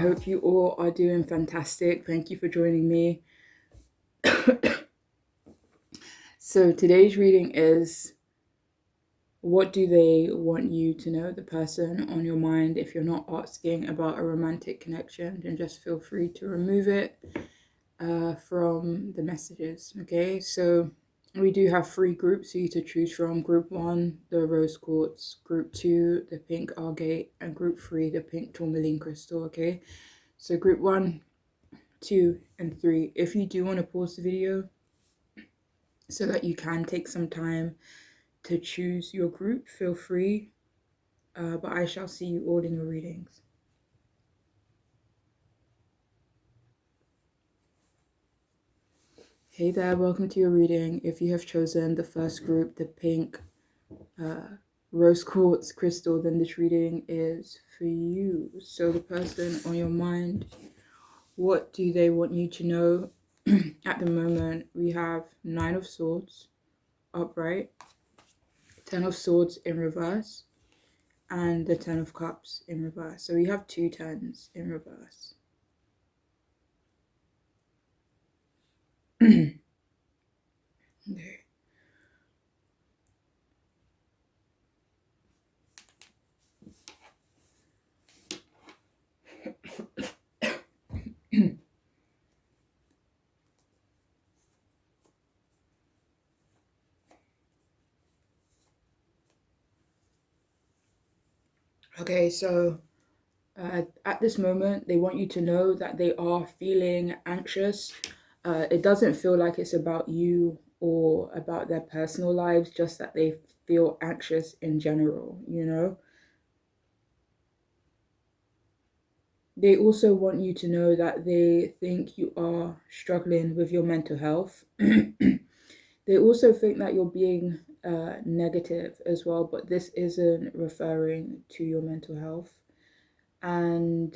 hope you all are doing fantastic. Thank you for joining me. So today's reading is, what do they want you to know, the person on your mind? If you're not asking about a romantic connection, then just feel free to remove it from the messages. Okay, so we do have 3 groups for you to choose from. Group 1, the rose quartz. Group 2, the pink agate. And group 3, the pink tourmaline crystal. Okay, so group 1, 2, and 3. If you do want to pause the video so that you can take some time to choose your group, feel free. But I shall see you all in your readings. Hey there, welcome to your reading. If you have chosen the first group, the pink rose quartz crystal, then this reading is for you. So the person on your mind, what do they want you to know? At the moment, we have 9 of Swords upright, 10 of Swords in reverse, and the 10 of Cups in reverse. So we have 2 10s in reverse. Okay. Okay, so at this moment, they want you to know that they are feeling anxious. It doesn't feel like it's about you or about their personal lives, just that they feel anxious in general, you know? They also want you to know that they think you are struggling with your mental health. They also think that you're being negative as well, but this isn't referring to your mental health. And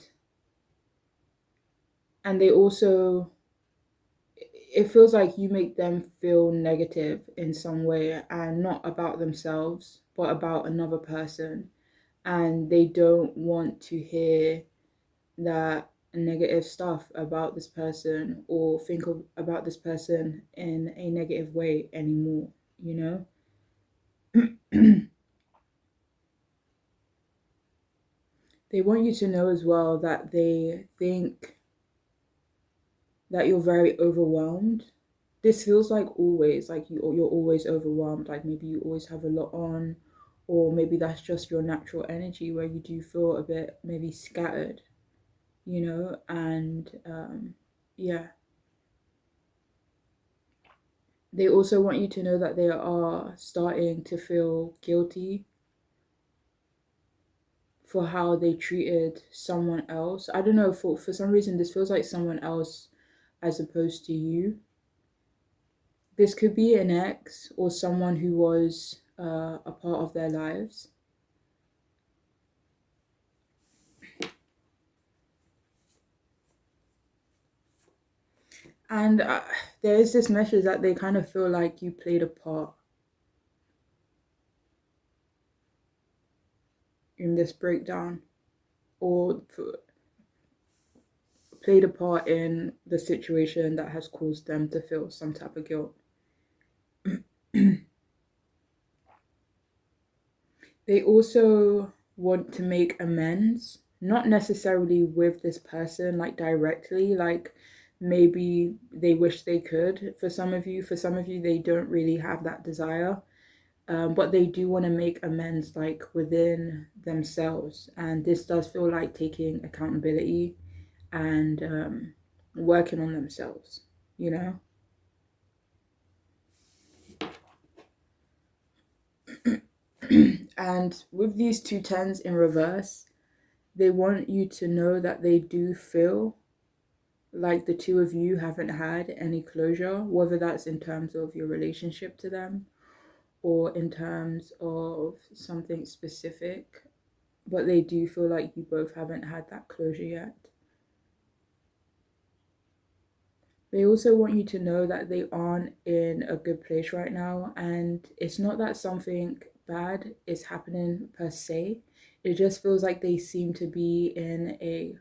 they also, it feels like you make them feel negative in some way, and not about themselves, but about another person. And they don't want to hear that negative stuff about this person, or think about this person in a negative way anymore, you know? They want you to know as well that they think that you're very overwhelmed. This feels like always, like you're always overwhelmed, like maybe you always have a lot on, or maybe that's just your natural energy where you do feel a bit maybe scattered, you know? And yeah. They also want you to know that they are starting to feel guilty for how they treated someone else. I don't know, for some reason this feels like someone else as opposed to you. This could be an ex or someone who was a part of their lives. And there is this message that they kind of feel like you played a part in this breakdown, or played a part in the situation that has caused them to feel some type of guilt. They also want to make amends, not necessarily with this person, like directly, like maybe they wish they could for some of you. For some of you, they don't really have that desire, but they do want to make amends, like within themselves. And this does feel like taking accountability and working on themselves, you know? And with these 2 10s in reverse, they want you to know that they do feel like the 2 of you haven't had any closure, whether that's in terms of your relationship to them or in terms of something specific, but they do feel like you both haven't had that closure yet. They also want you to know that they aren't in a good place right now, and it's not that something bad is happening per se. It just feels like they seem to be in a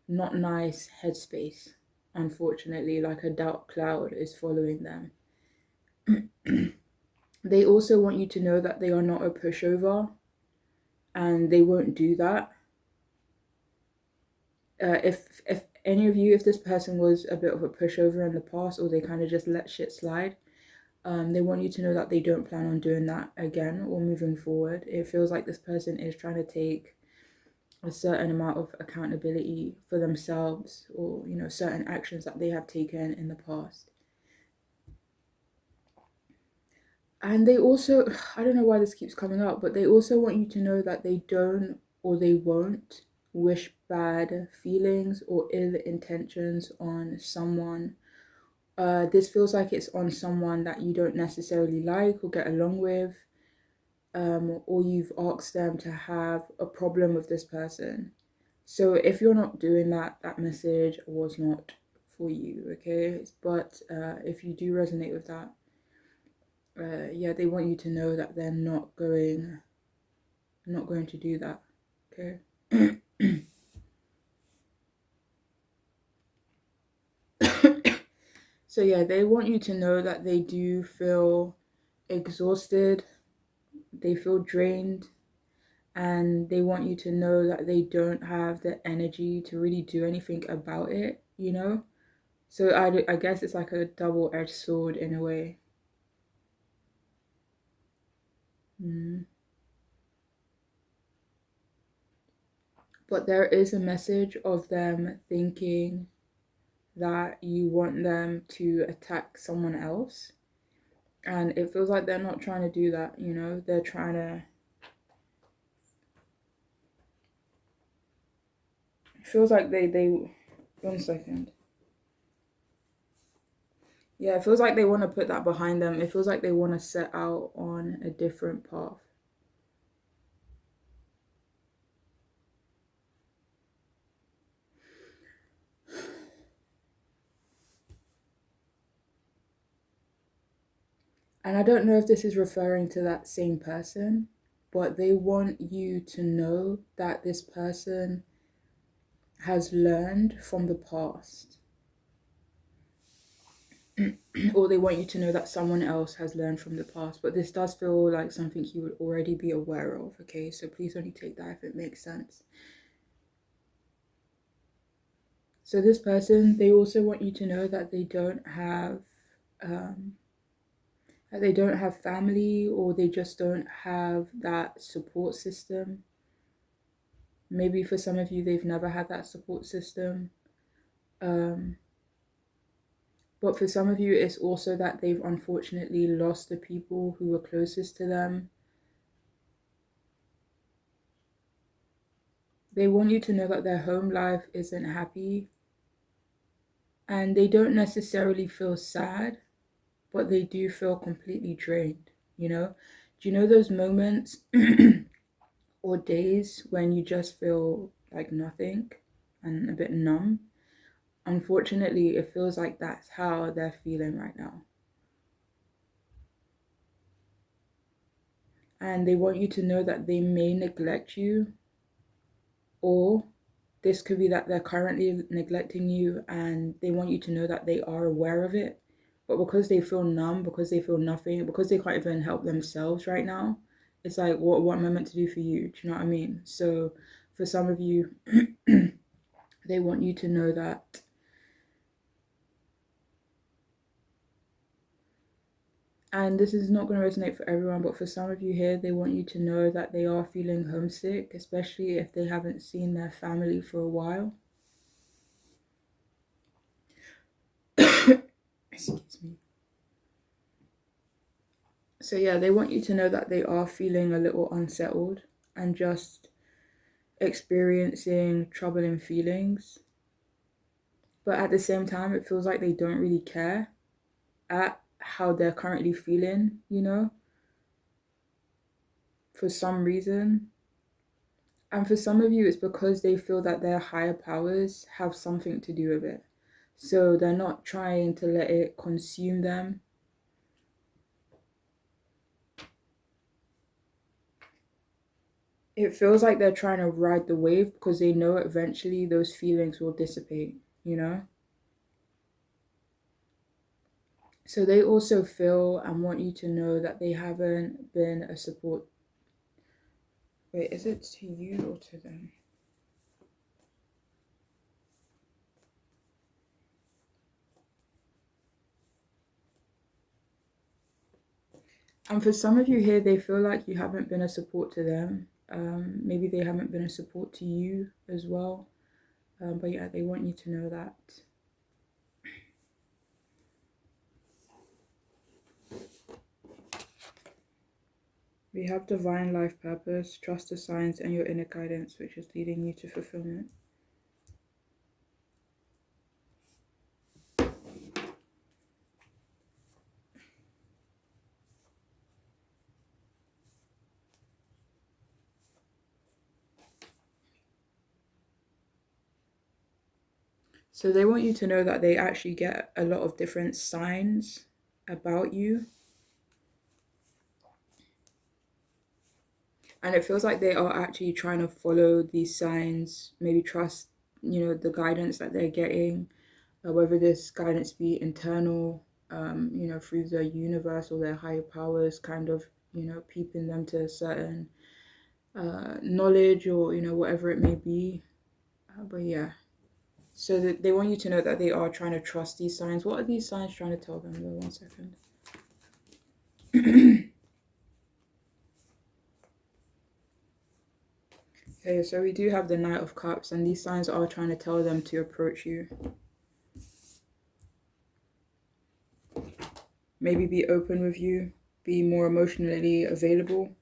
not nice headspace. Unfortunately, like a dark cloud is following them. They also want you to know that they are not a pushover, and they won't do that. If any of you, if this person was a bit of a pushover in the past, or they kind of just let shit slide, they want you to know that they don't plan on doing that again or moving forward. It feels like this person is trying to take a certain amount of accountability for themselves, or certain actions that they have taken in the past. And they also, I don't know why this keeps coming up, but they also want you to know that they don't, or they won't, wish bad feelings or ill intentions on someone. This feels like it's on someone that you don't necessarily like or get along with, or you've asked them to have a problem with this person. So if you're not doing that, that message was not for you, okay? But if you do resonate with that, yeah, they want you to know that they're not going to do that, okay? So yeah, they want you to know that they do feel exhausted, they feel drained, and they want you to know that they don't have the energy to really do anything about it, So I guess it's like a double-edged sword in a way. Mm. But there is a message of them thinking that you want them to attack someone else. And it feels like they're not trying to do that, They're trying to. It feels like they. 1 second. Yeah, it feels like they want to put that behind them. It feels like they want to set out on a different path. And I don't know if this is referring to that same person, but they want you to know that this person has learned from the past. Or they want you to know that someone else has learned from the past. But this does feel like something you would already be aware of, okay? So please only take that if it makes sense. So this person, they also want you to know that they don't have family, or they just don't have that support system. Maybe for some of you, they've never had that support system. But for some of you, it's also that they've unfortunately lost the people who were closest to them. They want you to know that their home life isn't happy, and they don't necessarily feel sad, but they do feel completely drained, Do you know those moments or days when you just feel like nothing and a bit numb? Unfortunately, it feels like that's how they're feeling right now. And they want you to know that they may neglect you, or this could be that they're currently neglecting you and they want you to know that they are aware of it. But because they feel numb, because they feel nothing, because they can't even help themselves right now, it's like, what am I meant to do for you? Do you know what I mean? So for some of you, they want you to know that. And this is not going to resonate for everyone, but for some of you here, they want you to know that they are feeling homesick, especially if they haven't seen their family for a while. Excuse me. So yeah, they want you to know that they are feeling a little unsettled and just experiencing troubling feelings. But at the same time, it feels like they don't really care at how they're currently feeling, for some reason. And for some of you, it's because they feel that their higher powers have something to do with it. So they're not trying to let it consume them. it feels like they're trying to ride the wave because they know eventually those feelings will dissipate, you know? So they also feel and want you to know that they haven't been a support. Wait, is it to you or to them? And for some of you here, they feel like you haven't been a support to them. Maybe they haven't been a support to you as well. But yeah, they want you to know that. We have divine life purpose, trust the signs and your inner guidance, which is leading you to fulfillment. So they want you to know that they actually get a lot of different signs about you. And it feels like they are actually trying to follow these signs, maybe trust, the guidance that they're getting, whether this guidance be internal, through the universe or their higher powers, kind of, peeping them to a certain knowledge or, whatever it may be. But yeah. So that they want you to know that they are trying to trust these signs. What are these signs trying to tell them? Though, 1 second. Okay, so we do have the Knight of Cups, and these signs are trying to tell them to approach you. Maybe be open with you, be more emotionally available.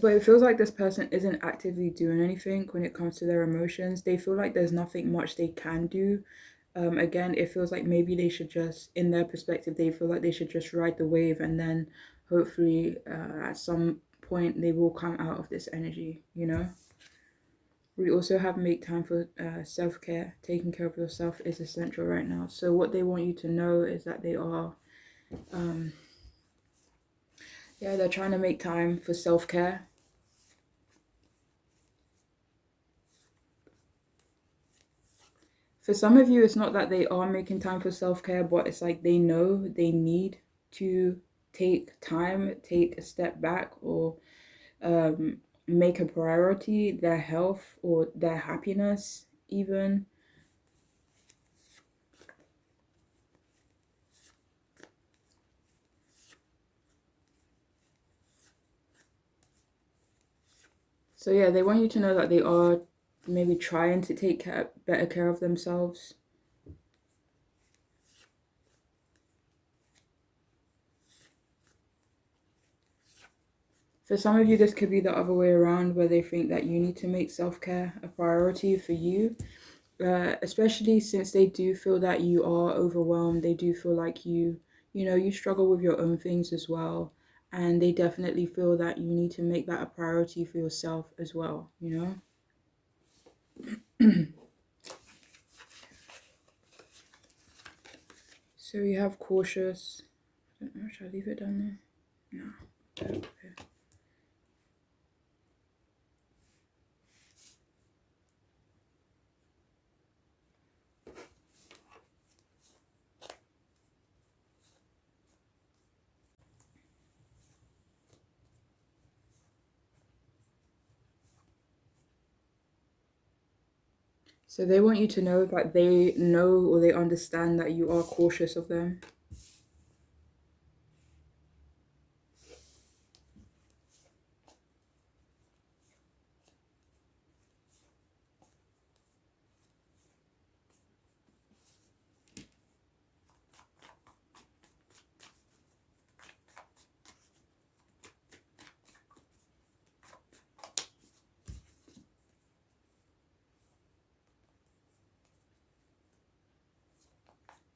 But it feels like this person isn't actively doing anything when it comes to their emotions. They feel like there's nothing much they can do. Again, it feels like maybe they should just, in their perspective, they feel like they should just ride the wave, and then hopefully at some point they will come out of this energy, We also have make time for self-care. Taking care of yourself is essential right now. So what they want you to know is that they are, they're trying to make time for self-care. For some of you, it's not that they are making time for self-care, but it's like they know they need to take time, take a step back, or make a priority their health or their happiness even. So yeah, they want you to know that they are maybe trying to take better care of themselves. For some of you, this could be the other way around, where they think that you need to make self-care a priority for you. Especially since they do feel that you are overwhelmed. They do feel like you struggle with your own things as well. And they definitely feel that you need to make that a priority for yourself as well, So we have cautious. I don't know, should I leave it down there? No. Okay. So they want you to know that they know or they understand that you are cautious of them.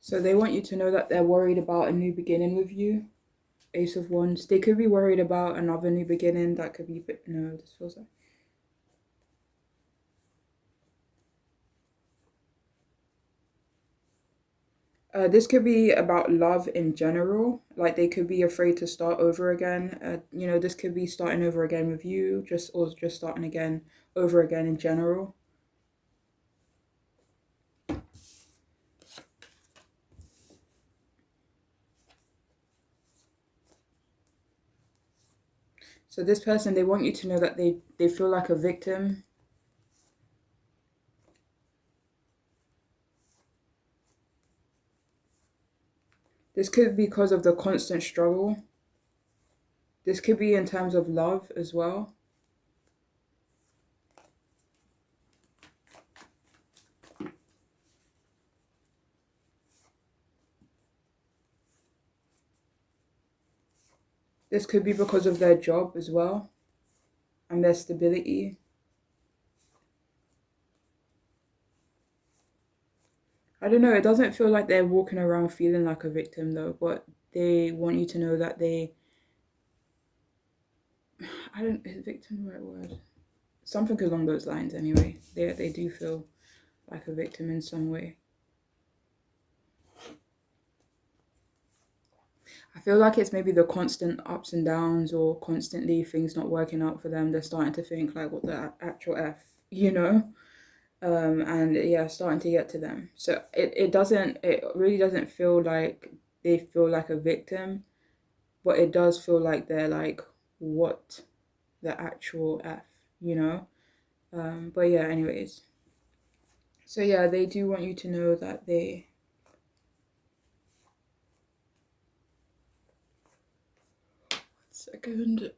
So they want you to know that they're worried about a new beginning with you. Ace of Wands. They could be worried about another new beginning. That could be, but no, this feels like. This could be about love in general. Like they could be afraid to start over again. This could be starting over again with you, or just starting again over again in general. So this person, they want you to know that they feel like a victim. This could be because of the constant struggle. This could be in terms of love as well. This could be because of their job as well and their stability. I don't know, it doesn't feel like they're walking around feeling like a victim though, but they want you to know that is victim the right word? Something along those lines anyway. They do feel like a victim in some way. I feel like it's maybe the constant ups and downs or constantly things not working out for them. They're starting to think like, what the actual F, you know? And yeah, starting to get to them. So it really doesn't feel like they feel like a victim, but it does feel like they're like, what the actual F, you know? But yeah, anyways. So yeah, they do want you to know that they second.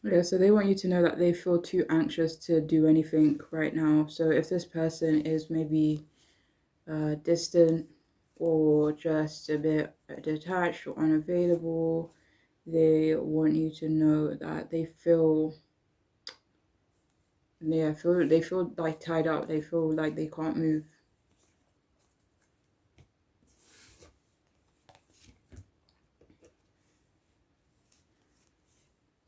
Yeah, so they want you to know that they feel too anxious to do anything right now. So if this person is maybe distant or just a bit detached or unavailable, they want you to know that they feel like tied up. They feel like they can't move.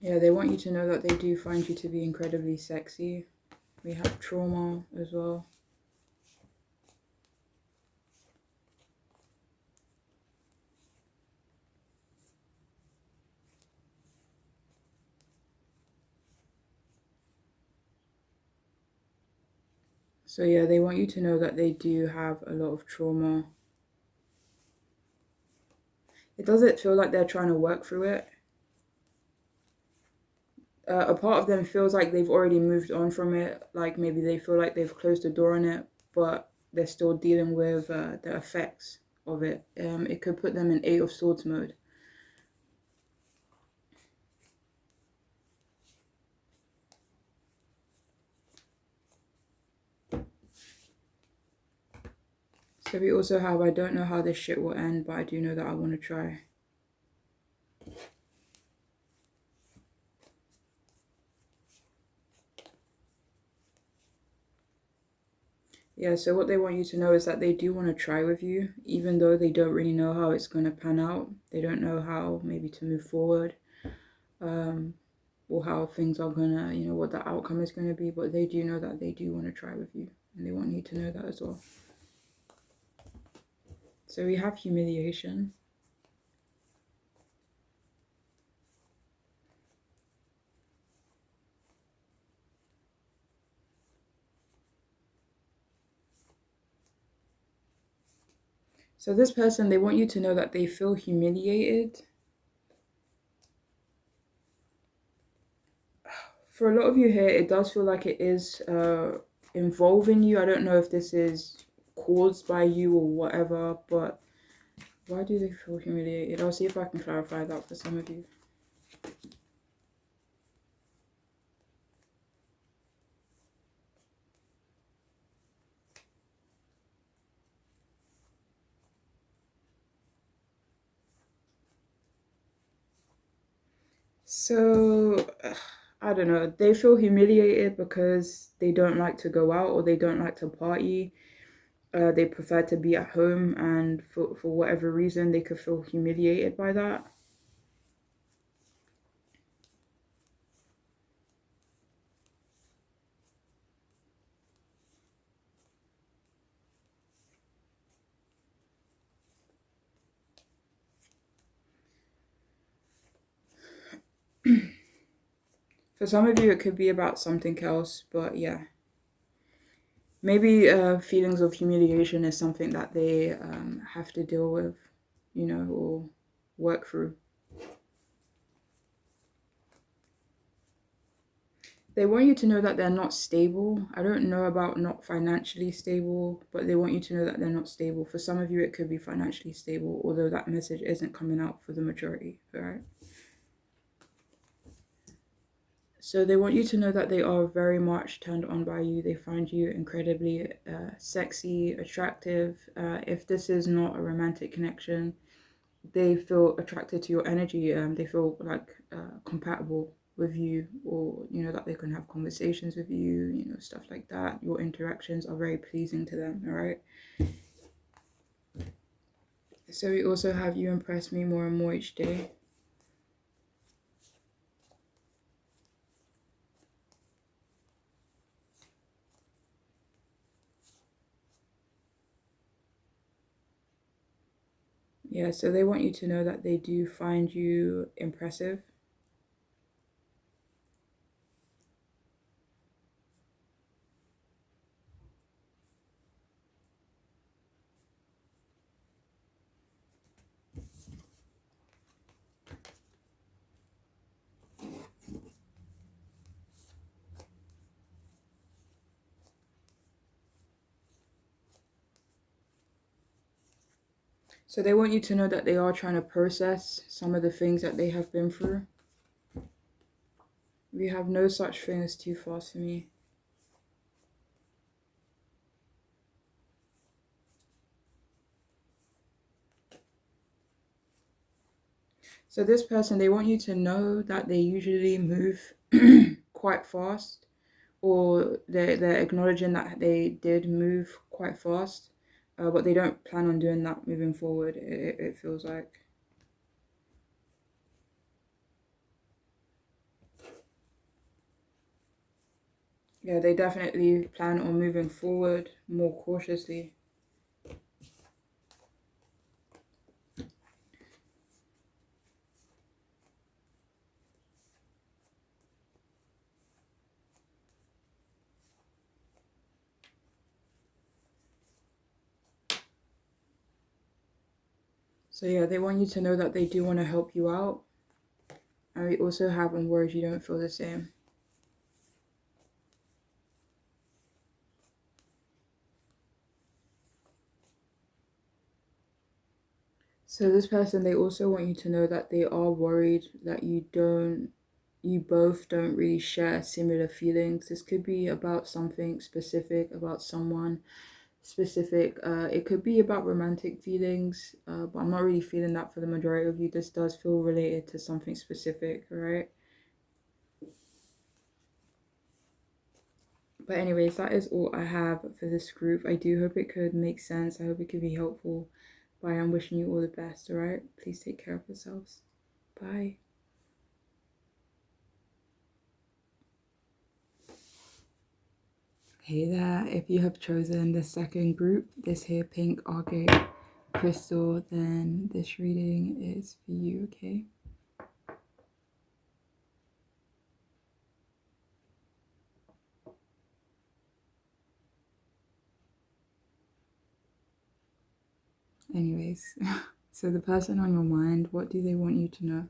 Yeah, they want you to know that they do find you to be incredibly sexy. We have trauma as well. So yeah, they want you to know that they do have a lot of trauma. It doesn't feel like they're trying to work through it. A part of them feels like they've already moved on from it. Like maybe they feel like they've closed the door on it, but they're still dealing with the effects of it. It could put them in Eight of Swords mode. So we also have, I don't know how this shit will end, but I do know that I want to try. Yeah, so what they want you to know is that they do want to try with you, even though they don't really know how it's going to pan out. They don't know how maybe to move forward, or how things are going to, what the outcome is going to be, but they do know that they do want to try with you, and they want you to know that as well. So we have humiliation. So this person, they want you to know that they feel humiliated. For a lot of you here, it does feel like it is involving you. I don't know if this is caused by you or whatever, but why do they feel humiliated? I'll see if I can clarify that for some of you. So, I don't know. They feel humiliated because they don't like to go out or they don't like to party. They prefer to be at home, and for whatever reason, they could feel humiliated by that. For some of you, it could be about something else, but yeah. Maybe feelings of humiliation is something that they have to deal with, you know, or work through. They want you to know that they're not stable. I don't know about not financially stable, but they want you to know that they're not stable. For some of you, it could be financially stable, although that message isn't coming out for the majority, all right? So they want you to know that they are very much turned on by you. They find you incredibly sexy, attractive. If this is not a romantic connection, they feel attracted to your energy. They feel like compatible with you, or you know that they can have conversations with you, you know, stuff like that. Your interactions are very pleasing to them. All right. So we also have you impress me more and more each day. Yeah, so they want you to know that they do find you impressive. So they want you to know that they are trying to process some of the things that they have been through. We have no such thing as too fast for me. So this person, they want you to know that they usually move quite fast, or they're acknowledging that they did move quite fast, but they don't plan on doing that moving forward, it feels like. Yeah, they definitely plan on moving forward more cautiously. So yeah, they want you to know that they do want to help you out. And we also have on words you don't feel the same. So this person, they also want you to know that they are worried that you both don't really share similar feelings. This could be about something specific, about someone specific. It could be about romantic feelings, but I'm not really feeling that for the majority of you. This does feel related to something specific, right? But anyways, that is all I have for this group. I do hope it could make sense. I hope it could be helpful. But I am wishing you all the best, alright? Please take care of yourselves. Bye. Hey there, if you have chosen the second group, this here pink agate crystal, then this reading is for you, okay? Anyways, so the person on your mind, what do they want you to know?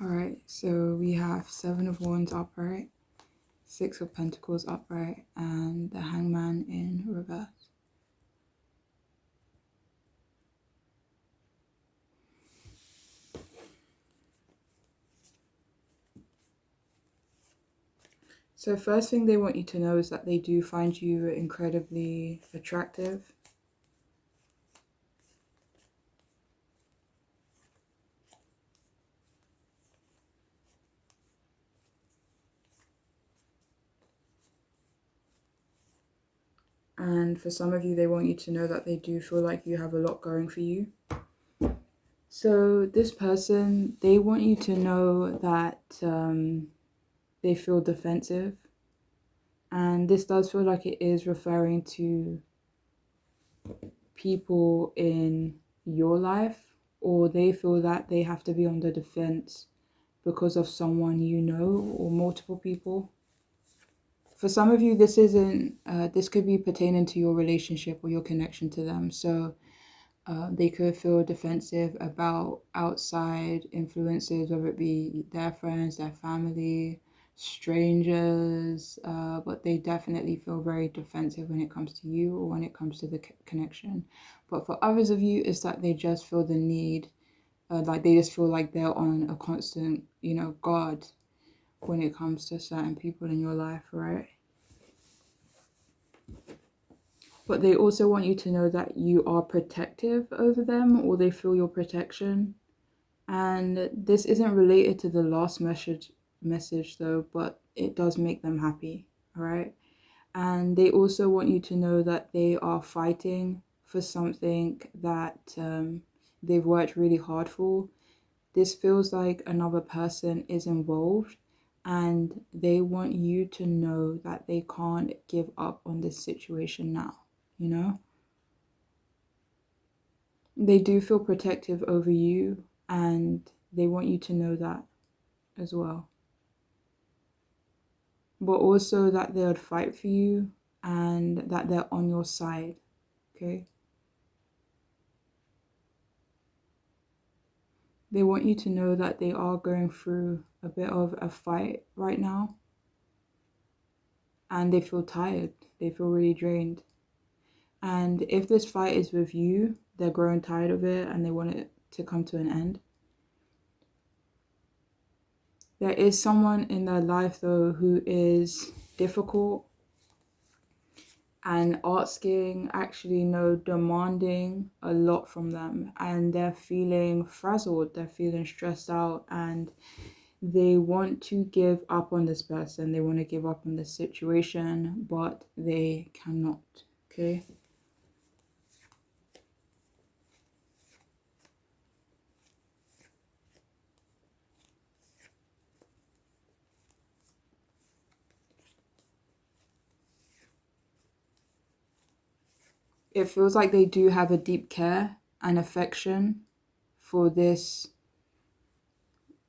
Alright, so we have Seven of Wands upright, Six of Pentacles upright, and the Hangman in reverse. So first thing they want you to know is that they do find you incredibly attractive. And for some of you, they want you to know that they do feel like you have a lot going for you. So this person, they want you to know that they feel defensive. And this does feel like it is referring to people in your life, or they feel that they have to be on the defense because of someone you know or multiple people. For some of you, this isn't, this could be pertaining to your relationship or your connection to them. So they could feel defensive about outside influences, whether it be their friends, their family, strangers, but they definitely feel very defensive when it comes to you or when it comes to the connection. But for others of you, it's that they just feel the need, like they just feel like they're on a constant, guard when it comes to certain people in your life, right? But they also want you to know that you are protective over them, or they feel your protection. And this isn't related to the last message though, but it does make them happy, all right? And they also want you to know that they are fighting for something that they've worked really hard for. This feels like another person is involved, and they want you to know that they can't give up on this situation now, you know? They do feel protective over you, and they want you to know that as well. But also that they would fight for you and that they're on your side, okay? They want you to know that they are going through a bit of a fight right now, and they feel tired. They feel really drained. And if this fight is with you, they're growing tired of it and they want it to come to an end. There is someone in their life though who is difficult and asking, actually no, demanding a lot from them, and they're feeling frazzled, they're feeling stressed out, and they want to give up on this person, they want to give up on this situation, but they cannot, okay? It feels like they do have a deep care and affection for this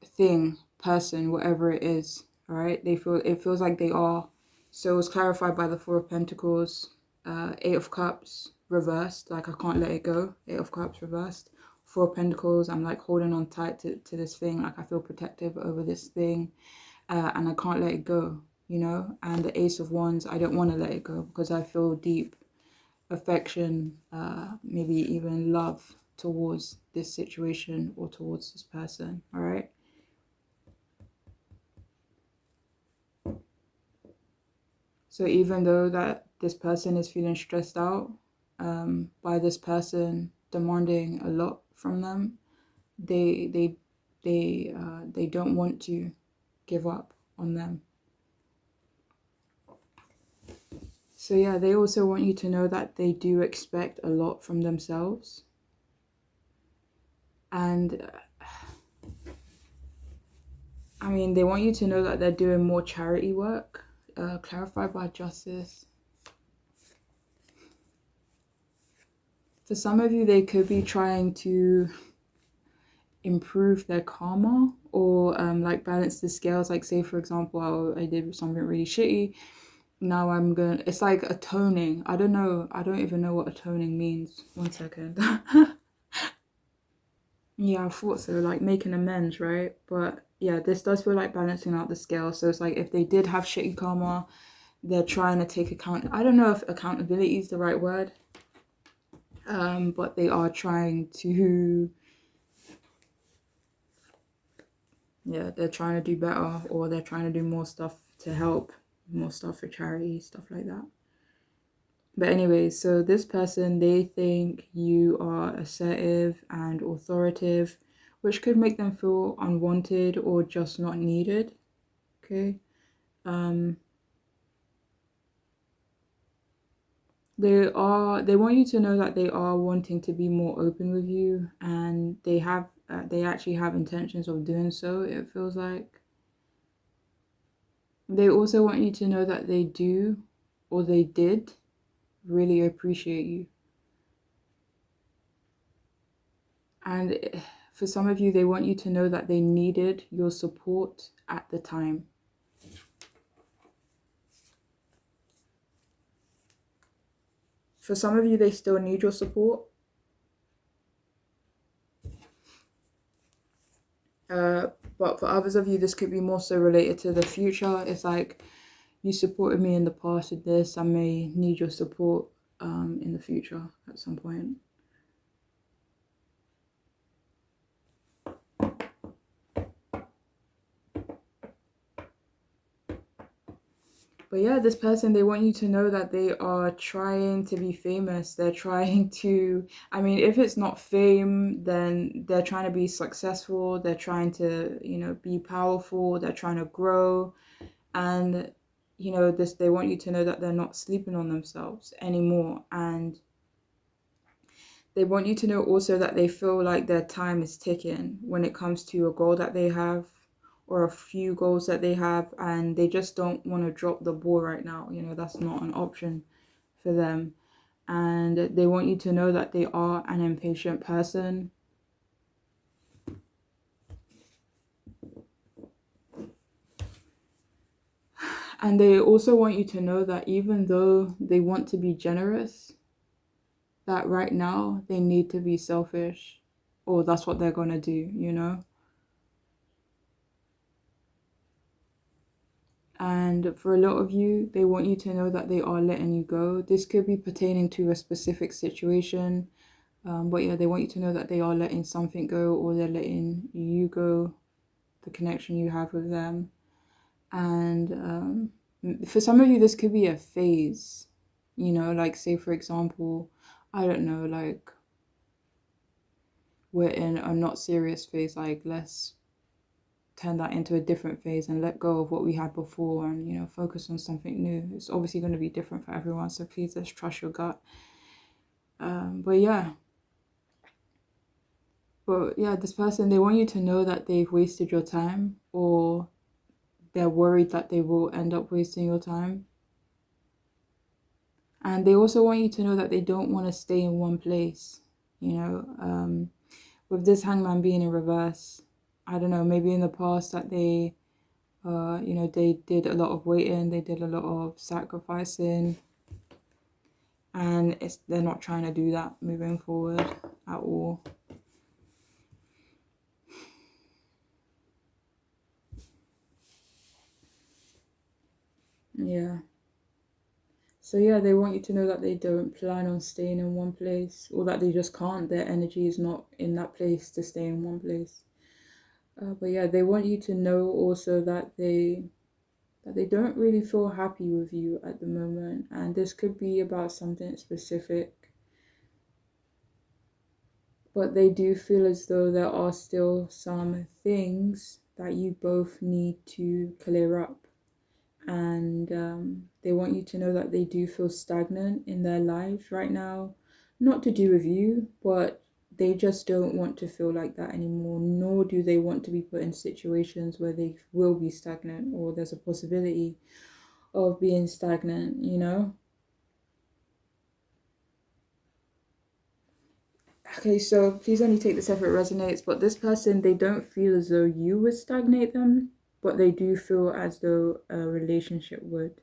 thing, person, whatever it is, all right? It feels like they are. So it's clarified by the Four of Pentacles, Eight of Cups reversed, like I can't let it go. Eight of Cups reversed. Four of Pentacles, I'm like holding on tight to this thing, like I feel protective over this thing, and I can't let it go, And the Ace of Wands, I don't want to let it go because I feel deep affection, maybe even love towards this situation or towards this person, all right? So even though that this person is feeling stressed out by this person demanding a lot from them, they don't want to give up on them. So yeah, they also want you to know that they do expect a lot from themselves. And I mean, they want you to know that they're doing more charity work, clarified by Justice. For some of you, they could be trying to improve their karma or like balance the scales. Like say, for example, I did something really shitty. Now it's like atoning. I don't even know what atoning means. One second. Yeah, I thought so, like making amends, right? But yeah, this does feel like balancing out the scale. So it's like if they did have shitty karma, they're trying to take account. I don't know if accountability is the right word, but they are trying to, yeah, they're trying to do better, or they're trying to do more stuff to help, more stuff for charity, stuff like that. But anyway, so this person, they think you are assertive and authoritative, which could make them feel unwanted or just not needed, okay? They want you to know that they are wanting to be more open with you, and they actually have intentions of doing so, it feels like. They also want you to know that they do, or they did, really appreciate you. And For some of you, they want you to know that they needed your support at the time. For some of you, they still need your support. But for others of you, this could be more so related to the future. It's like, you supported me in the past with this. I may need your support in the future at some point. But yeah, this person, they want you to know that they are trying to be famous. They're trying to, I mean, if it's not fame, then they're trying to be successful. They're trying to, be powerful. They're trying to grow. And, they want you to know that they're not sleeping on themselves anymore. And they want you to know also that they feel like their time is ticking when it comes to a goal that they have, or a few goals that they have, and they just don't want to drop the ball right now. That's not an option for them. And they want you to know that they are an impatient person. And they also want you to know that even though they want to be generous, that right now they need to be selfish, or that's what they're going to do. And for a lot of you, they want you to know that they are letting you go. This could be pertaining to a specific situation. But yeah, they want you to know that they are letting something go, or they're letting you go, the connection you have with them. And for some of you, this could be a phase. Like, say, for example, I don't know, like, we're in a not serious phase. Like, let's turn that into a different phase and let go of what we had before, and focus on something new. It's obviously going to be different for everyone, so please just trust your gut. But yeah, this person, they want you to know that they've wasted your time, or they're worried that they will end up wasting your time. And they also want you to know that they don't want to stay in one place. With this hangman being in reverse, I don't know, maybe in the past that they they did a lot of waiting, they did a lot of sacrificing, and they're not trying to do that moving forward at all. Yeah. So yeah, they want you to know that they don't plan on staying in one place, or that they just can't. Their energy is not in that place to stay in one place. But yeah, they want you to know also that they don't really feel happy with you at the moment, and this could be about something specific. But they do feel as though there are still some things that you both need to clear up. And they want you to know that they do feel stagnant in their lives right now. Not to do with you, but they just don't want to feel like that anymore, nor do they want to be put in situations where they will be stagnant, or there's a possibility of being stagnant. Okay, so please only take this if it resonates, but this person, they don't feel as though you would stagnate them, but they do feel as though a relationship would.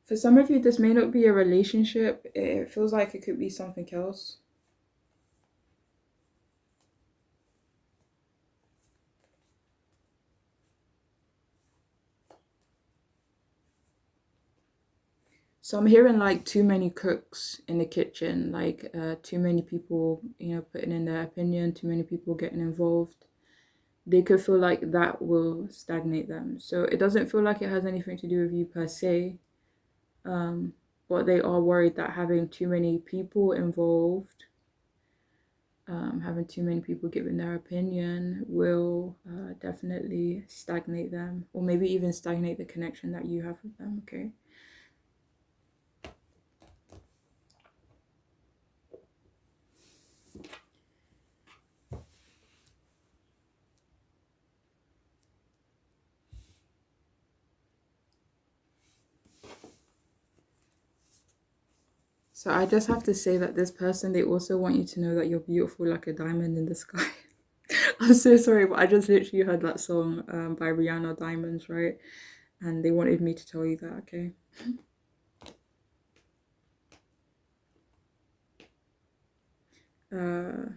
For some of you, this may not be a relationship. It feels like it could be something else. So I'm hearing like too many cooks in the kitchen, like too many people, putting in their opinion, too many people getting involved. They could feel like that will stagnate them. So it doesn't feel like it has anything to do with you per se. But they are worried that having too many people involved, having too many people giving their opinion will definitely stagnate them, or maybe even stagnate the connection that you have with them, okay? So I just have to say that this person, they also want you to know that you're beautiful like a diamond in the sky. I'm so sorry, but I just literally heard that song by Rihanna, Diamonds, right? And they wanted me to tell you that, okay? Uh,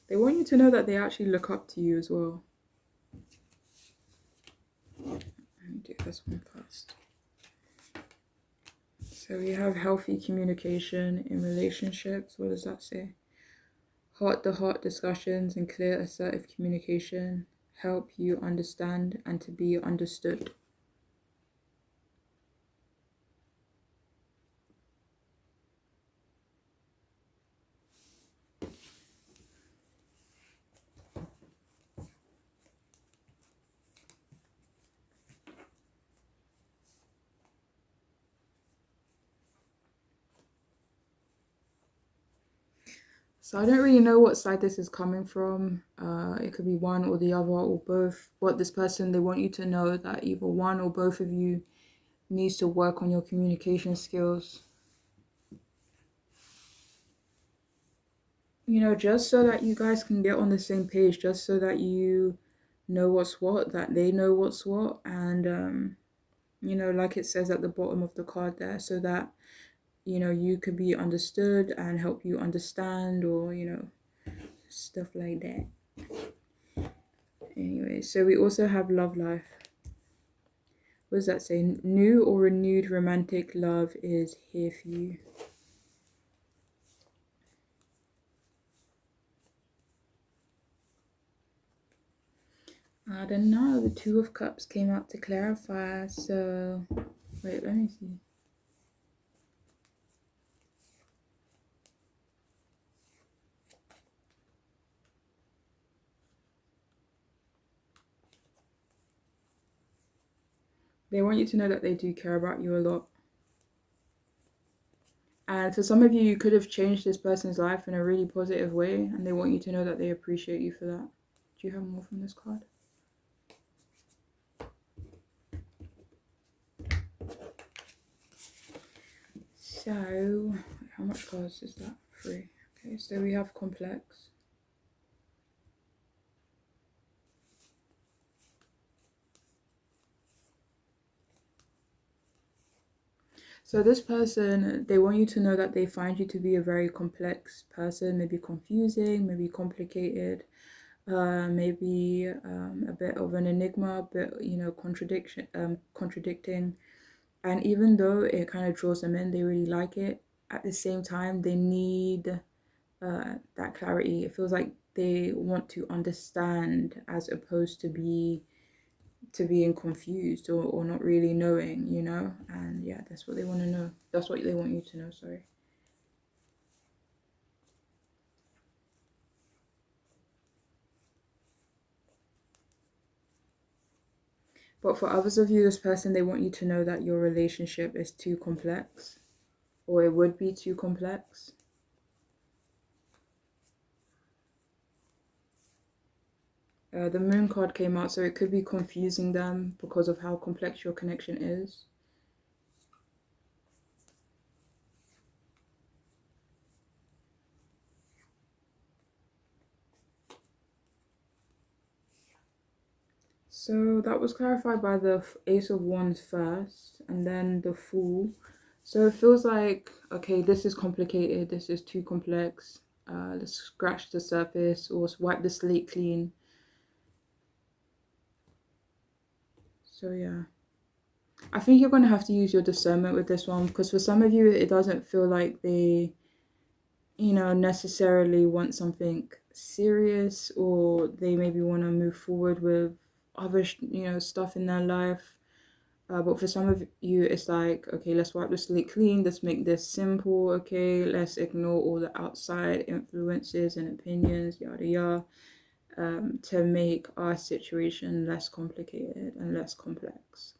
they want you to know that they actually look up to you as well. Let me do this one first. So we have healthy communication in relationships. What does that say? Heart-to-heart discussions and clear, assertive communication help you understand and to be understood. So I don't really know what side this is coming from. It could be one or the other or both. But this person, they want you to know that either one or both of you needs to work on your communication skills. You know, just so that you guys can get on the same page, just so that you know what's what, that they know what's what, and you know, like it says at the bottom of the card there, so that you know you could be understood and help you understand, or you know, stuff like that. Anyway, so we also have love life. What does that say? New or renewed romantic love is here for you. I don't know. The Two of Cups came out to clarify. So, wait, let me see. They want you to know that they do care about you a lot. And for some of you, you could have changed this person's life in a really positive way, and they want you to know that they appreciate you for that. Do you have more from this card? So, how much cards is that? 3. Okay, so we have complex. So this person, they want you to know that they find you to be a very complex person, maybe confusing, maybe complicated, maybe a bit of an enigma, a bit, you know, contradicting. And even though it kind of draws them in, they really like it. At the same time, they need that clarity. It feels like they want to understand as opposed to being confused or not really knowing, you know. And yeah, that's what they want to know. That's what they want you to know, sorry. But for others of you, this person, they want you to know that your relationship is too complex, or it would be too complex. The moon card came out, so it could be confusing them because of how complex your connection is. So that was clarified by the Ace of Wands first, and then the Fool. So it feels like, okay, this is complicated, this is too complex. Let's scratch the surface or wipe the slate clean. So yeah. I think you're going to have to use your discernment with this one, because for some of you, it doesn't feel like they, you know, necessarily want something serious, or they maybe want to move forward with other, you know, stuff in their life. But for some of you, it's like, okay, let's wipe the slate clean. Let's make this simple. Okay, let's ignore all the outside influences and opinions, yada yada, to make our situation less complicated and less complex.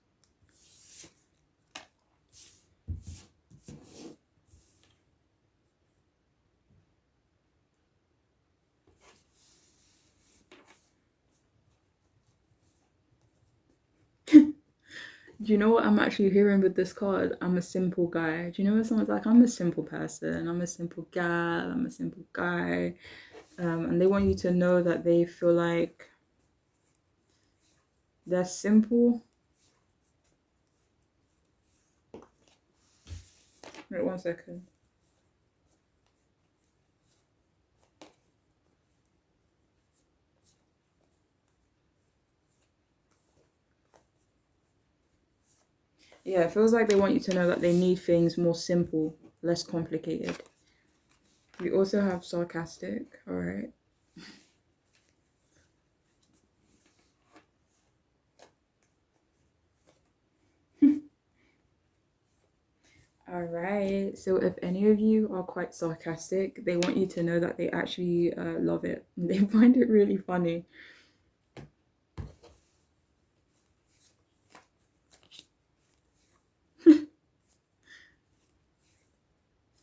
Do you know what I'm actually hearing with this card? I'm a simple guy. Do you know when someone's like, I'm a simple person, I'm a simple gal, I'm a simple guy? And they want you to know that they feel like they're simple. Wait 1 second. Yeah, it feels like they want you to know that they need things more simple, less complicated. We also have sarcastic, all right. All right, so if any of you are quite sarcastic, they want you to know that they actually love it. They find it really funny.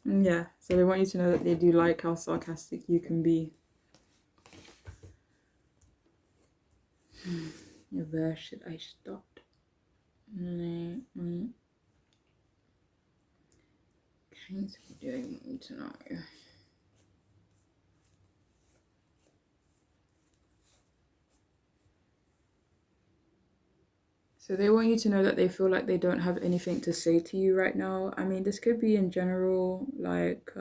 Yeah, so they want you to know that they do like how sarcastic you can be. Where should I start? Things do I want to know? So they want you to know that they feel like they don't have anything to say to you right now. I mean, this could be in general, like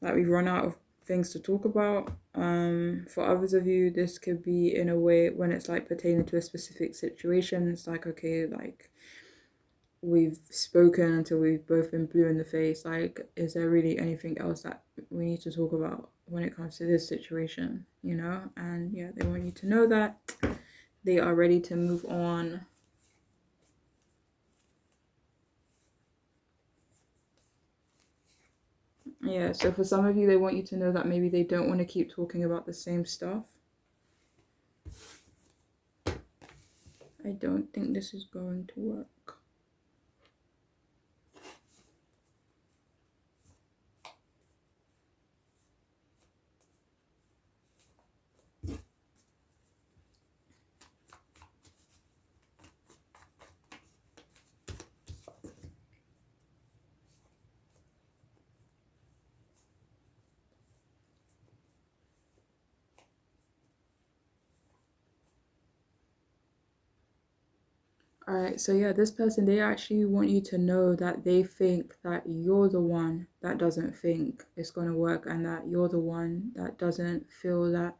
we've run out of things to talk about. For others of you, this could be in a way when it's like pertaining to a specific situation. It's like, okay, like we've spoken until we've both been blue in the face. Like, is there really anything else that we need to talk about when it comes to this situation, you know? And yeah, they want you to know that they are ready to move on. Yeah, so for some of you, they want you to know that maybe they don't want to keep talking about the same stuff. I don't think this is going to work. All right, so yeah, this person, they actually want you to know that they think that you're the one that doesn't think it's going to work, and that you're the one that doesn't feel that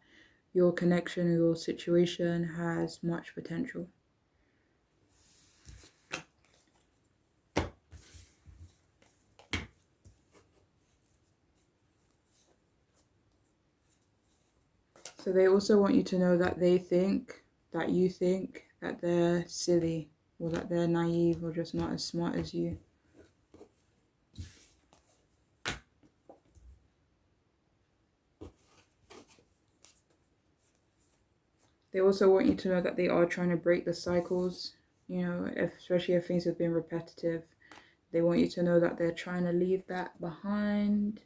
your connection or your situation has much potential. So they also want you to know that they think that you think that they're silly, or that they're naive, or just not as smart as you. They also want you to know that they are trying to break the cycles, you know, especially if things have been repetitive. They want you to know that they're trying to leave that behind.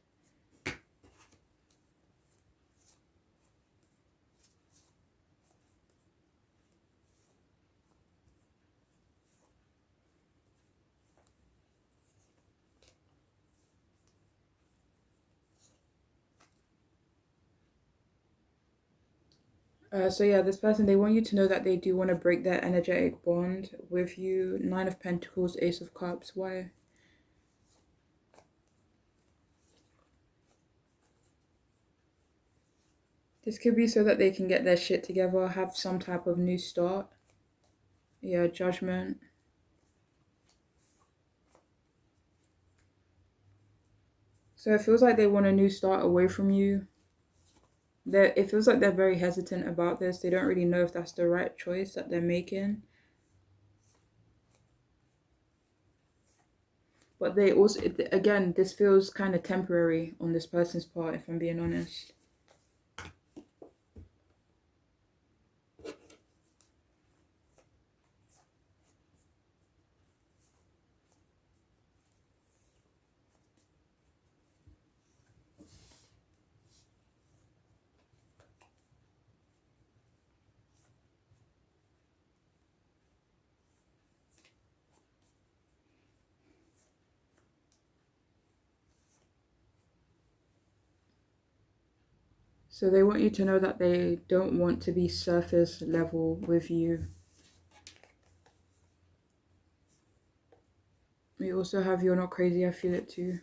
So yeah, this person, they want you to know that they do want to break their energetic bond with you. 9 of Pentacles, Ace of Cups. Why? This could be so that they can get their shit together, have some type of new start. Yeah, Judgment. So it feels like they want a new start away from you. It feels like they're very hesitant about this. They don't really know if that's the right choice that they're making. But they also, again, this feels kind of temporary on this person's part, if I'm being honest. So they want you to know that they don't want to be surface level with you. We also have you're not crazy, I feel it too.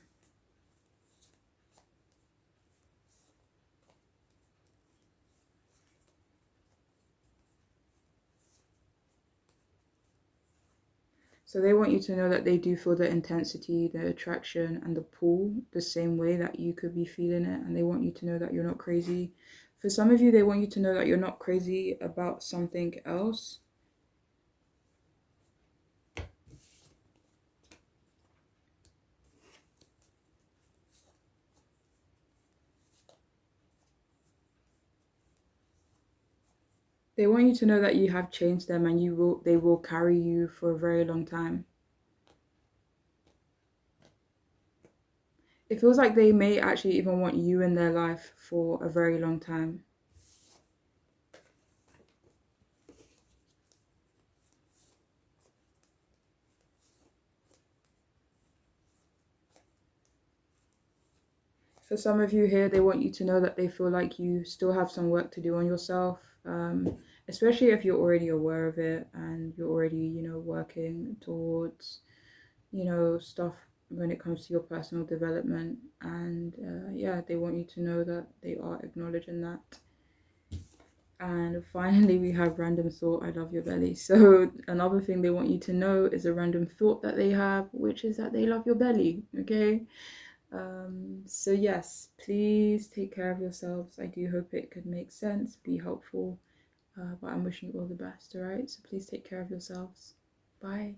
So they want you to know that they do feel the intensity, the attraction, and the pull the same way that you could be feeling it. And they want you to know that you're not crazy. For some of you, they want you to know that you're not crazy about something else. They want you to know that you have changed them and they will carry you for a very long time. It feels like they may actually even want you in their life for a very long time. For some of you here, they want you to know that they feel like you still have some work to do on yourself, especially if you're already aware of it and you're already, working towards, stuff when it comes to your personal development. And yeah, they want you to know that they are acknowledging that. And finally, we have random thought, I love your belly. So another thing they want you to know is a random thought that they have, which is that they love your belly, okay? So yes, please take care of yourselves. I do hope it could make sense, be helpful, but I'm wishing you all the best, all right? So please take care of yourselves. Bye.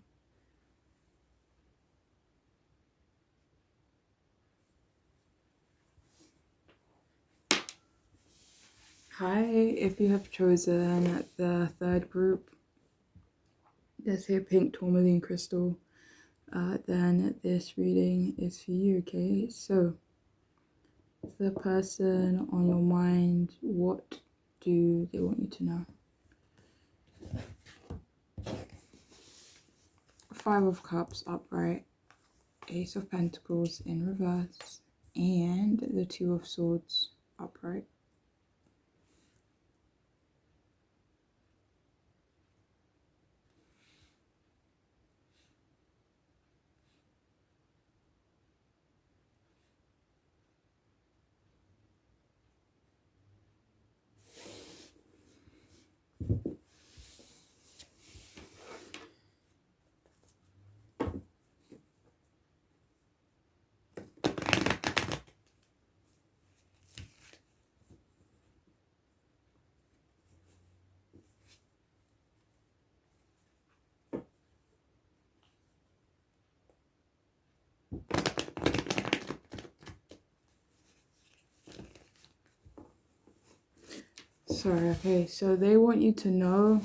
Hi, if you have chosen the third group, this here pink tourmaline crystal, then this reading is for you, okay? So, the person on your mind, what do they want you to know? Five of Cups upright, Ace of Pentacles in reverse, and the Two of Swords upright. Sorry, okay, so they want you to know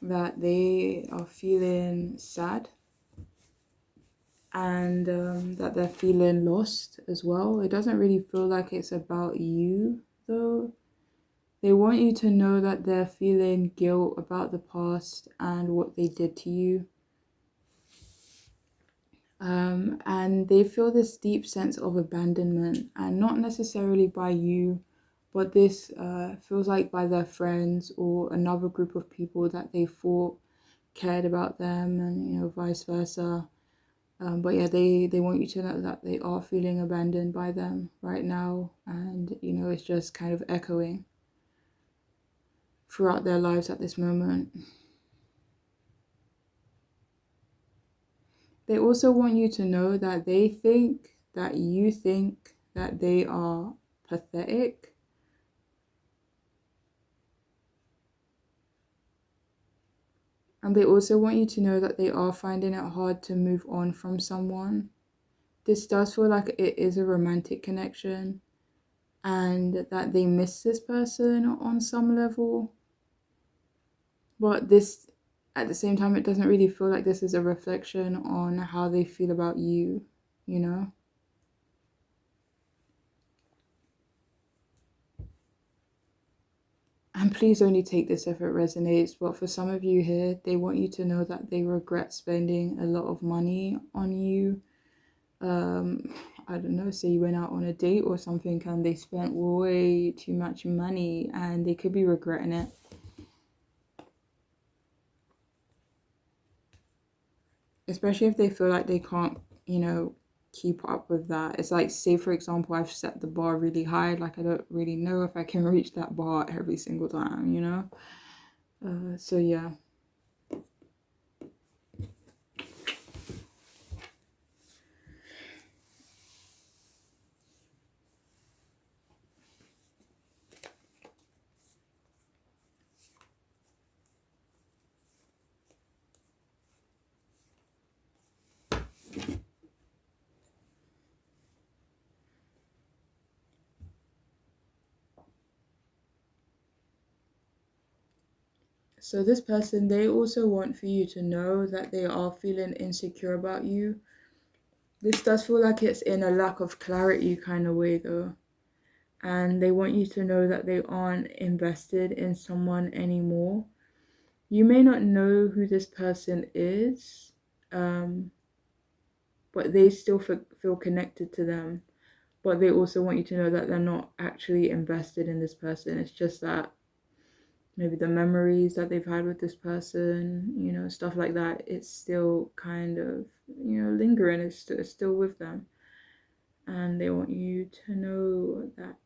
that they are feeling sad and that they're feeling lost as well. It doesn't really feel like it's about you though. They want you to know that they're feeling guilt about the past and what they did to you. And they feel this deep sense of abandonment, and not necessarily by you, but this feels like by their friends or another group of people that they thought cared about them, and vice versa. But yeah, they want you to know that they are feeling abandoned by them right now, and it's just kind of echoing throughout their lives at this moment. They also want you to know that they think that you think that they are pathetic. And they also want you to know that they are finding it hard to move on from someone. This does feel like it is a romantic connection and that they miss this person on some level. But this, at the same time, it doesn't really feel like this is a reflection on how they feel about you, you know? And please only take this if it resonates, but for some of you here, they want you to know that they regret spending a lot of money on you. I don't know, say you went out on a date or something and they spent way too much money and they could be regretting it. Especially if they feel like they can't, keep up with that. It's like, say for example, I've set the bar really high, like I don't really know if I can reach that bar every single time. So yeah. So this person, they also want for you to know that they are feeling insecure about you. This does feel like it's in a lack of clarity kind of way though. And they want you to know that they aren't invested in someone anymore. You may not know who this person is, but they still feel connected to them. But they also want you to know that they're not actually invested in this person. It's just that maybe the memories that they've had with this person, stuff like that, it's still kind of, lingering. It's still with them. And they want you to know that.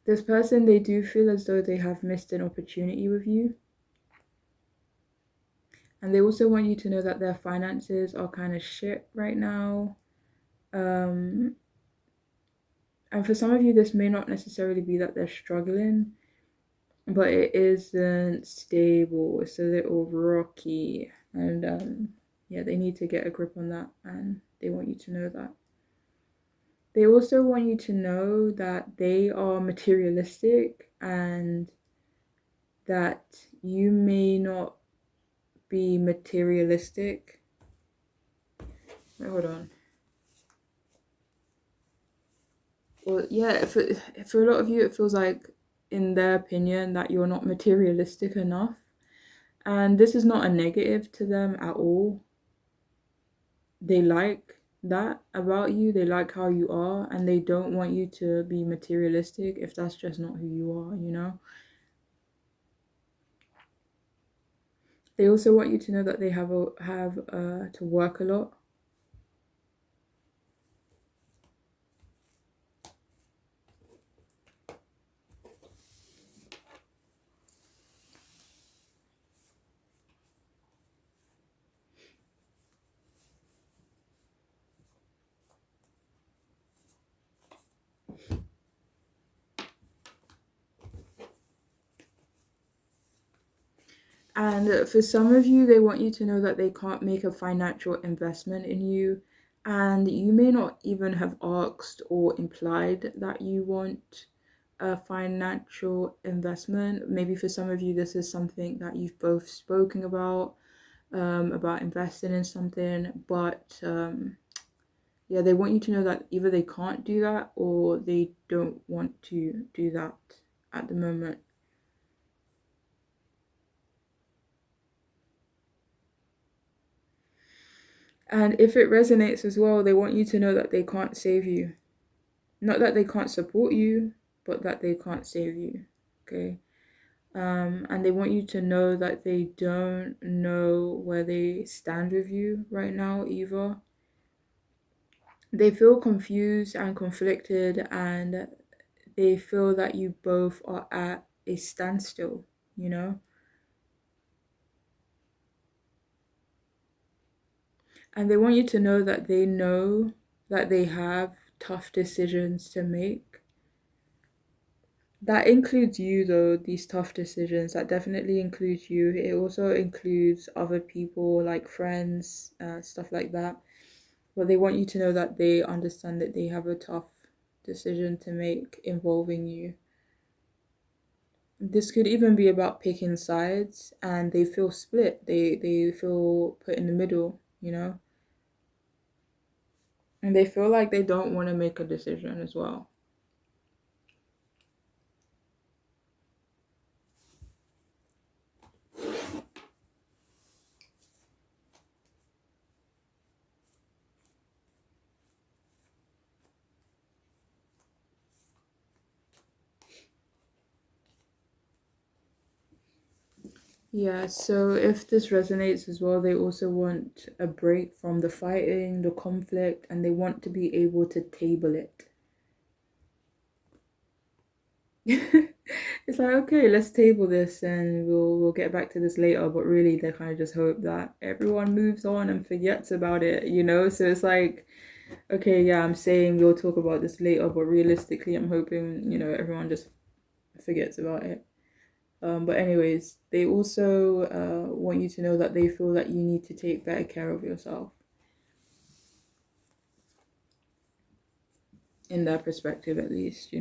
This person, they do feel as though they have missed an opportunity with you. And they also want you to know that their finances are kind of shit right now. And for some of you, this may not necessarily be that they're struggling, but it isn't stable. It's a little rocky. And yeah, they need to get a grip on that. And they want you to know that. They also want you to know that they are materialistic and that you may not be materialistic. Wait, hold on. Well, yeah, for a lot of you, it feels like, in their opinion, that you're not materialistic enough. And this is not a negative to them at all. They like that about you. They like how you are, and they don't want you to be materialistic if that's just not who you are. They also want you to know that they have to work a lot. And for some of you, they want you to know that they can't make a financial investment in you. And you may not even have asked or implied that you want a financial investment. Maybe for some of you, this is something that you've both spoken about investing in something. But yeah, they want you to know that either they can't do that or they don't want to do that at the moment. And if it resonates as well, they want you to know that they can't save you. Not that they can't support you, but that they can't save you. Okay? And they want you to know that they don't know where they stand with you right now either. They feel confused and conflicted, and they feel that you both are at a standstill. And they want you to know that they know that they have tough decisions to make. That includes you, though, these tough decisions. That definitely includes you. It also includes other people, like friends, stuff like that. But they want you to know that they understand that they have a tough decision to make involving you. This could even be about picking sides, and they feel split. They feel put in the middle. And they feel like they don't want to make a decision as well. Yeah, so if this resonates as well, they also want a break from the fighting, the conflict, and they want to be able to table it. It's like, okay, let's table this and we'll get back to this later, but really they kind of just hope that everyone moves on and forgets about it, you know? So it's like, okay, yeah, I'm saying we'll talk about this later, but realistically I'm hoping, everyone just forgets about it. But anyways, they also want you to know that they feel that you need to take better care of yourself in their perspective, at least.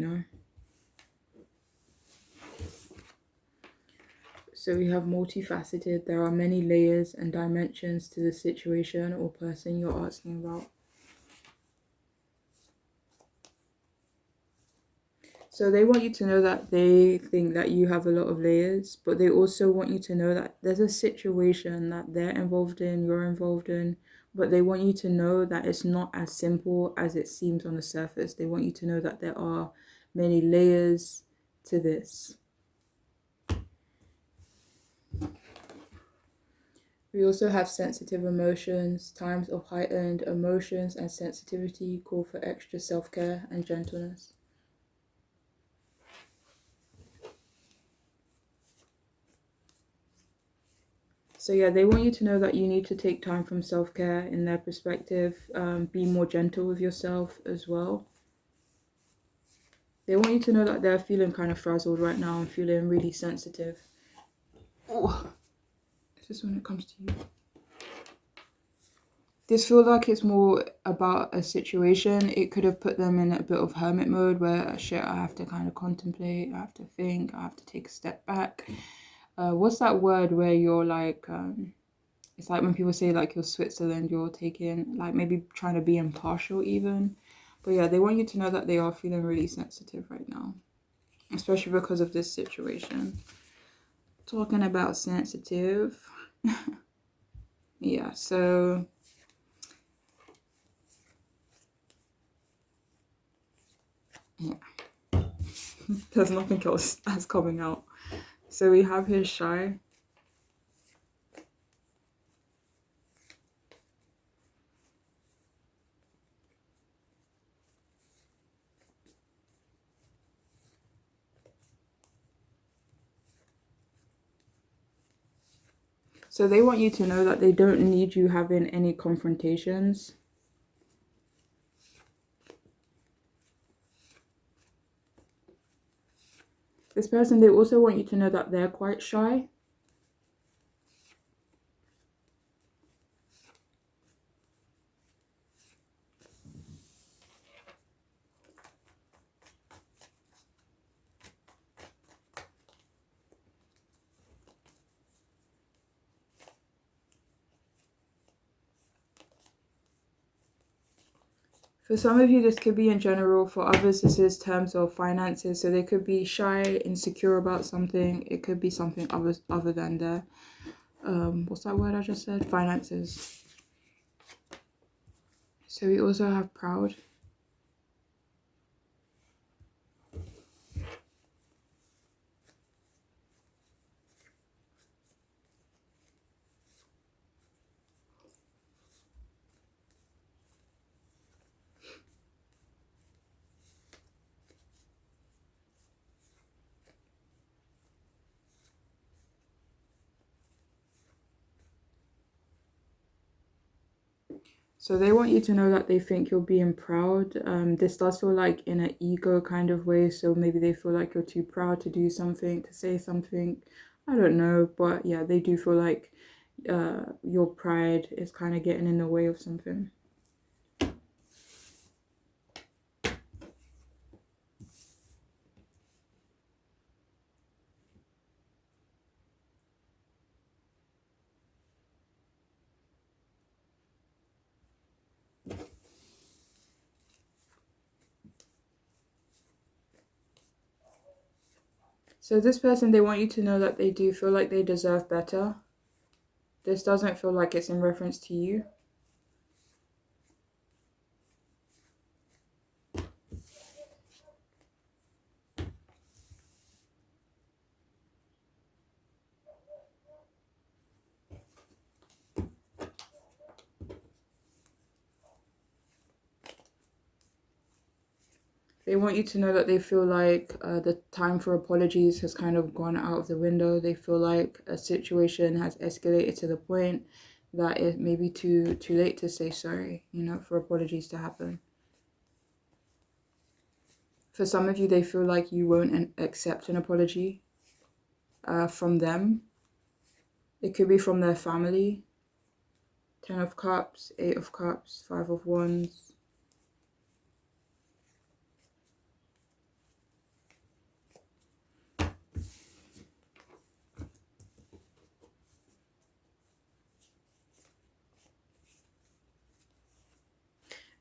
So we have multifaceted. There are many layers and dimensions to the situation or person you're asking about. So they want you to know that they think that you have a lot of layers, but they also want you to know that there's a situation that they're involved in, you're involved in, but they want you to know that it's not as simple as it seems on the surface. They want you to know that there are many layers to this. We also have sensitive emotions. Times of heightened emotions and sensitivity call for extra self-care and gentleness. So yeah, they want you to know that you need to take time from self-care in their perspective. Be more gentle with yourself as well. They want you to know that they're feeling kind of frazzled right now and feeling really sensitive. Oh, this is when it comes to you. This feels like it's more about a situation. It could have put them in a bit of hermit mode where shit, I have to kind of contemplate, I have to think, I have to take a step back. What's that word where you're like, it's like when people say like you're Switzerland, you're taking like maybe trying to be impartial even. But yeah, they want you to know that they are feeling really sensitive right now, especially because of this situation. Talking about sensitive. Yeah, so yeah. There's nothing else that's coming out. So we have here shy. So they want you to know that they don't need you having any confrontations. This person, they also want you to know that they're quite shy. For some of you, this could be in general. For others, this is terms of finances. So they could be shy, insecure about something. It could be something other than their, what's that word I just said? Finances. So we also have proud. So they want you to know that they think you're being proud. This does feel like in an ego kind of way. So maybe they feel like you're too proud to do something, to say something. I don't know. But yeah, they do feel like your pride is kind of getting in the way of something. So this person, they want you to know that they do feel like they deserve better. This doesn't feel like it's in reference to you. They want you to know that they feel like the time for apologies has kind of gone out of the window. They feel like a situation has escalated to the point that it may be too late to say sorry, for apologies to happen. For some of you, they feel like you won't accept an apology from them. It could be from their family. 10 of Cups, 8 of Cups, 5 of Wands.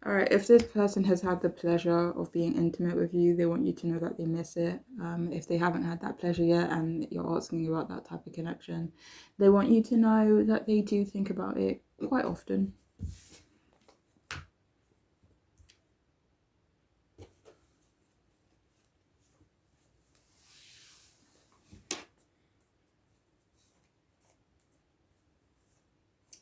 Alright, if this person has had the pleasure of being intimate with you, they want you to know that they miss it. If they haven't had that pleasure yet and you're asking about that type of connection, they want you to know that they do think about it quite often.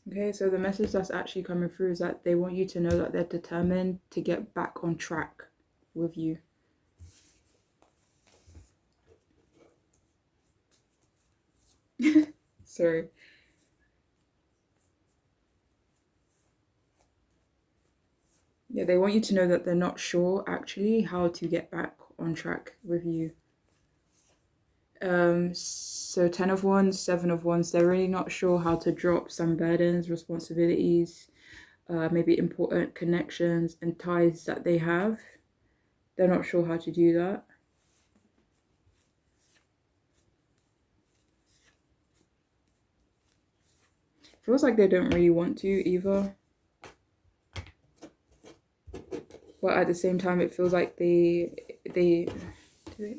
Okay, so the message that's actually coming through is that they want you to know that they're determined to get back on track with you. Sorry. Yeah, they want you to know that they're not sure actually how to get back on track with you. So 10 of Wands, 7 of Wands, they're really not sure how to drop some burdens, responsibilities, maybe important connections and ties that they have. They're not sure how to do that. Feels like they don't really want to either. But at the same time, it feels like they do it.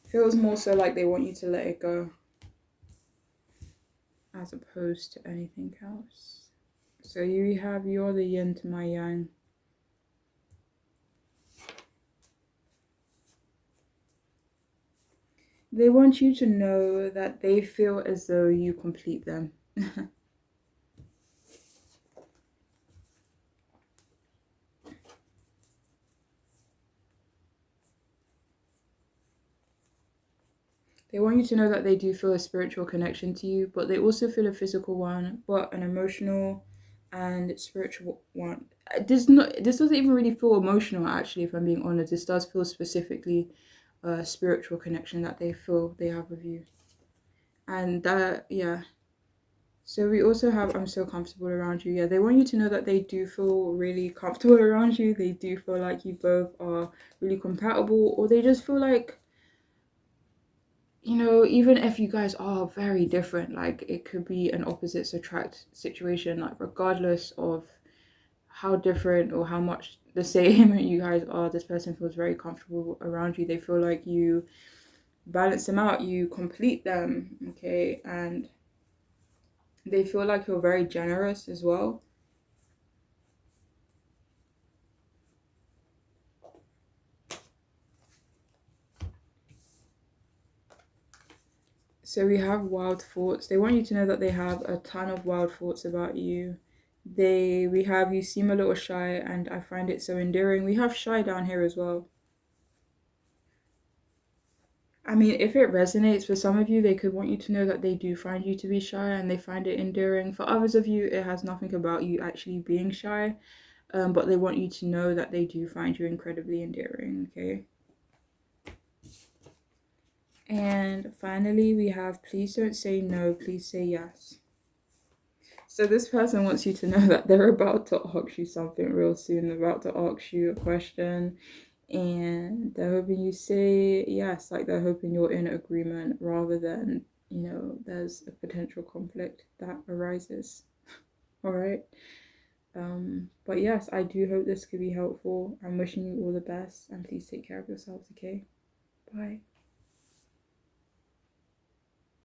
Feels more so like they want you to let it go as opposed to anything else. So you're the yin to my yang. They want you to know that they feel as though you complete them. They want you to know that they do feel a spiritual connection to you, but they also feel a physical one, but an emotional and spiritual one. This doesn't even really feel emotional actually, if I'm being honest. This does feel specifically a spiritual connection that they feel they have with you. And that, yeah. So we also have I'm so comfortable around you. Yeah, they want you to know that they do feel really comfortable around you. They do feel like you both are really compatible, or they just feel like, even if you guys are very different, like it could be an opposites attract situation, like regardless of how different or how much the same you guys are, this person feels very comfortable around you. They feel like you balance them out, you complete them, okay? And they feel like you're very generous as well. So we have wild thoughts. They want you to know that they have a ton of wild thoughts about you. We have you seem a little shy and I find it so endearing. We have shy down here as well. I mean, if it resonates for some of you, they could want you to know that they do find you to be shy and they find it endearing. For others of you, it has nothing about you actually being shy, but they want you to know that they do find you incredibly endearing, okay? And finally, we have please don't say no, please say yes. So this person wants you to know that they're about to ask you something real soon. They're about to ask you a question and they're hoping you say yes, like they're hoping you're in agreement rather than, there's a potential conflict that arises. All right. But yes, I do hope this could be helpful. I'm wishing you all the best and please take care of yourselves, okay? Bye.